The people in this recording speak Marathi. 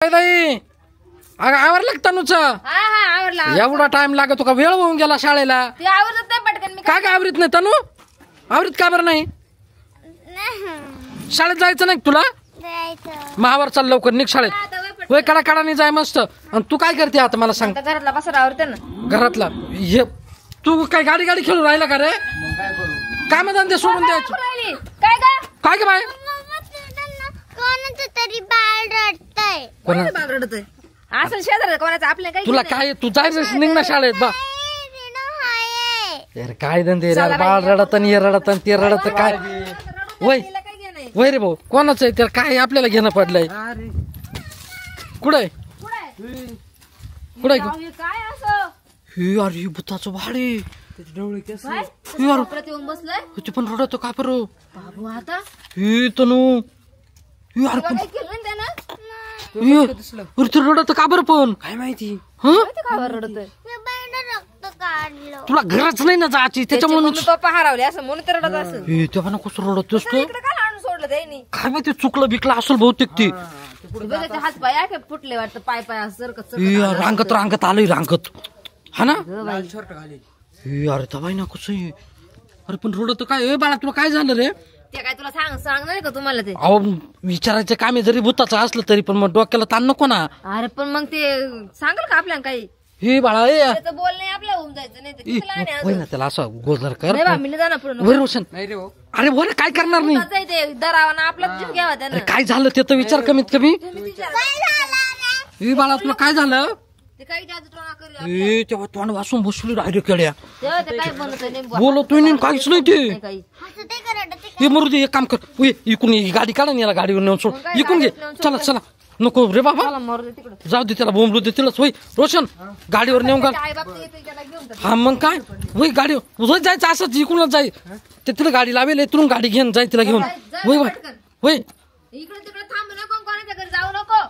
आवरलं का तनुचं? एवढा टाइम लागतो का? वेळ होऊन गेला शाळेला. काय काय आवरीत नाही तनु? आवरीत का बरं नाही? शाळेत जायचं नाही तुला? महावर चाल लवकर निघ शाळेत. वय कडा कडा नाही जाय मस्त. आणि तू काय करते आता मला सांग? घरातला बसरा आवरते ना. घरातला हे तू काय गाडी गाडी खेळून राहिला का रे? काय म्हणते सोडून द्यायचं? काय काय ग बाय? तरी बाळ रडतंय. बाळ रडतंय असं शेजार कोणाचं आपल्या काही तुला काय तू जायचं निघ ना शाळेत बा. यार काय धंदे रे, बाळ रडत आणि हे रडत आणि ते रडत काय? वय वय रे भाऊ कोणाचं आहे? त्याला काय आपल्याला घेणं पडलंय? कुठे कुठे काय असं हे अरे भूताचं भाडे बसलंय पण रडत का बरं? बाबू आता हे तनू यार काय केलं त्यानं? अरे ते रडत का बरं पण? काय माहिती काय रडतोय? रक्त काढलं. तुला घरच नाही ना जायची त्याच्यामुळे पप्पा हरवले असं म्हणून तर रडत असं. हे तेव्हा कसं रडत असतो? इकडे काय आणून सोडलं त्यांनी? काय माहिती चुकलं बिकलं असेल बहुतेक ते. हात पाय काय फुटले वाटतं, पाय पाय असं रांगत रांगत आलंय रांगत हा ना. हे अरे तबाई ना कसं आहे? अरे पण रडत काय? बाळा तुला काय झालं रे? ते काय तुला सांग नाही का तुम्हाला ते? अहो विचारायचं काम आहे, जरी भूताचं असलं तरी पण मग डोक्याला ताण नको ना. अरे पण मग ते सांगाल का आपल्याला काही? हे बाळा त्याचं बोल नाही आपल्या होऊन जायचं नाही तर किती लहान आहे होय अजून. ना त्याला असं गोजर कर. नाही बा, मी नाही जाणार पुढे. वय रोशन अरे बोल काय करणार नाही. ते दरावा ना आपला जीव घ्यावा अरे त्यानं. काय झालं ते तर विचार कमीत कमी. विचार. हे बाळा तुला काय झालं? ते काही जादूटोणा करू. हे तेव्हा तोंड वासून बसली डायरेक्ट केड्या. तेव्हा ते काय बनवत नाही. बोलतोय नाही काहीच नाही ते. काही हे मरू दे एक काम कर. इकून ये, गाडी काढा ना याला गाडीवर नेऊन सोड. इकून घे चला चला. नको रे बाबा मला मारू दे तिकडं. जाऊ दे त्याला बोंबलू दे तिलाच. होय रोशन गाडीवर नेऊन घाल. आई बाप येते त्याला घेऊन जा. हा मग काय होय गाडीवर रोज जायचं असंच इकडूनच जाई. ते तिला गाडी लावेल इथून गाडी घेऊन जाई तिला घेऊन. होय होय इकडे तिकडे थांबू नको, कोणाच्या घरी जाऊ नको.